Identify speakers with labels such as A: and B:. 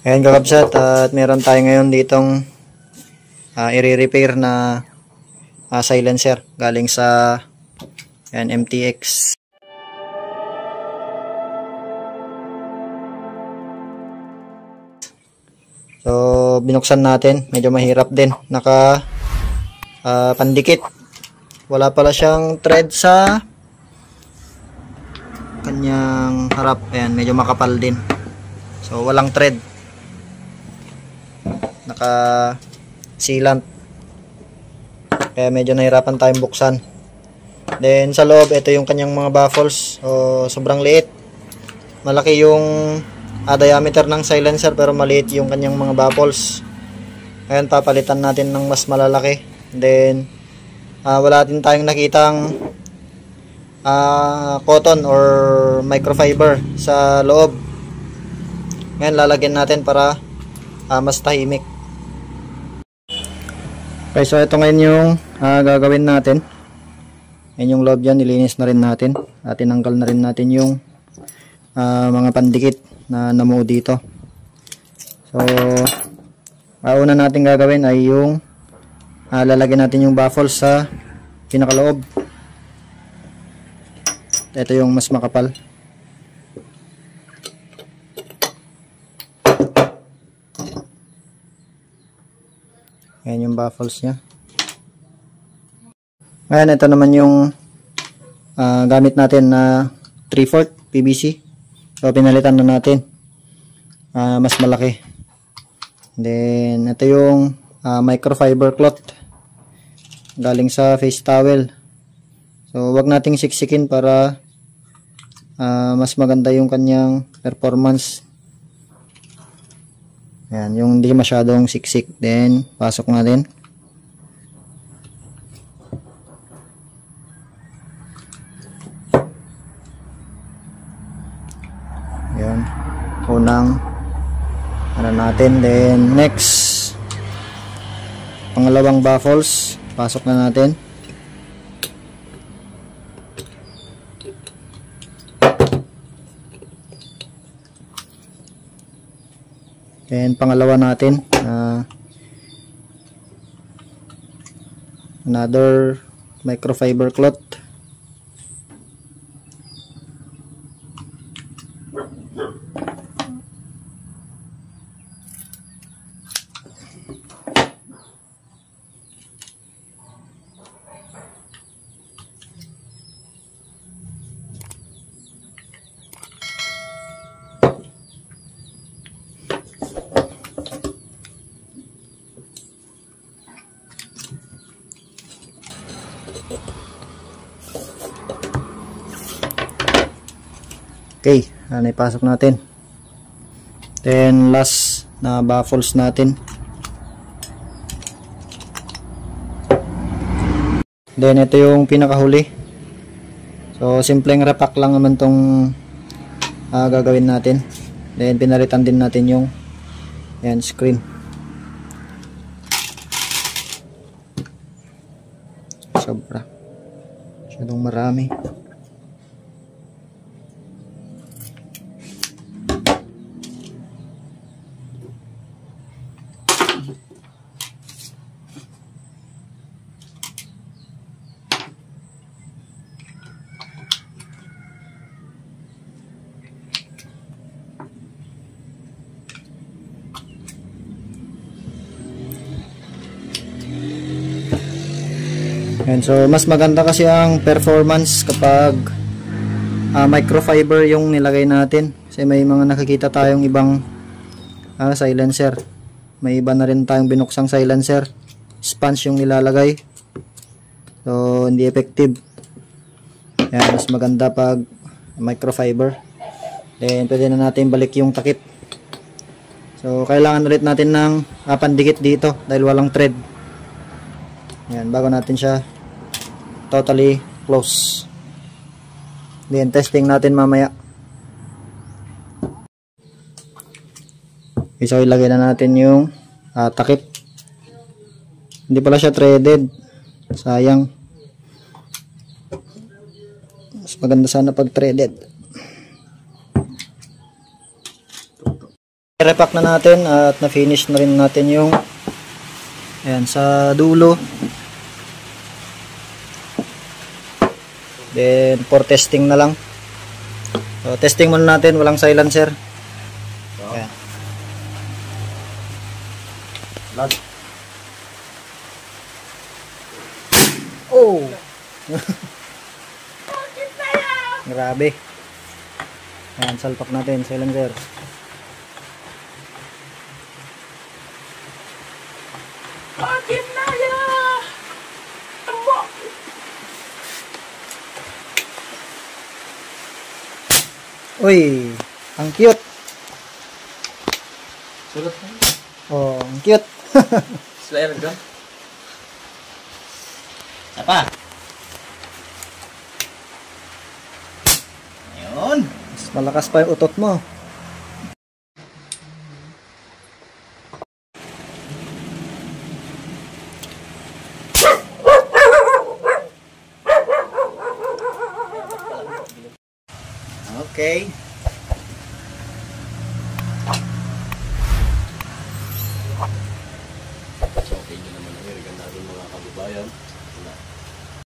A: Ayan kakabsat, at meron tayo ngayon ditong i-repair na silencer galing sa ayan, MTX. So binuksan natin, medyo mahirap din, naka pandikit, wala pala siyang thread sa kanyang harap. Ayan, medyo makapal din, so walang thread, naka sealant, kaya medyo nahirapan tayong buksan. Then sa loob, ito yung kanyang mga baffles. So sobrang liit, malaki yung diameter ng silencer pero maliit yung kanyang mga baffles. Ayan, papalitan natin ng mas malalaki. Then wala din tayong nakitang cotton or microfiber sa loob. Ngayon lalagyan natin para mas tahimik. Okay, so ito ngayon yung gagawin natin. Yan yung loob dyan, nilinis na rin natin at tinanggal na rin natin yung mga pandikit na namuo dito. So una natin gagawin ay yung lalagyan natin yung baffles sa pinakaloob. Ito yung mas makapal. Ayan yung baffles nya. Ngayon, ito naman yung gamit natin na 3/4 PVC. So pinalitan na natin, mas malaki. Then ito yung microfiber cloth galing sa face towel. So wag nating siksikin para mas maganda yung kanyang performance. Ayan, yung hindi masyadong siksik. Then pasok natin. Ayan, unang natin. Then next, pangalawang baffles, pasok na natin. Then pangalawa natin, another microfiber cloth. Okay, naipasok natin. Then last na baffles natin. Then ito yung pinakahuli. So simpleng repack lang naman tong gagawin natin. Then pinalitan din natin yung yan, screen. Sobra, masyadong marami. And so mas maganda kasi ang performance kapag microfiber yung nilagay natin, kasi may mga nakikita tayong ibang silencer, may iba na rin tayong binuksang silencer, sponge yung nilalagay, so hindi effective. Yan, mas maganda pag microfiber. Then pwede na natin balik yung takip. So kailangan ulit natin ng pandikit dito dahil walang thread. Yan, bago natin siya totally close. Then testing natin mamaya. Okay, so ilagay na natin yung takip. Hindi pala siya threaded, sayang. Mas maganda sana pag threaded. I-repack na natin at na-finish na rin natin yung ayan, sa dulo. Then for testing na lang. So testing muna natin, walang silencer. Ayan. Oh. Grabe. Ayan, salpak natin silencer. Uy, ang cute.
B: Sulat mo.
A: Oh, ang cute.
B: Slayer ka? Apa? Ayun.
A: Mas malakas pa yung utot mo. Okay.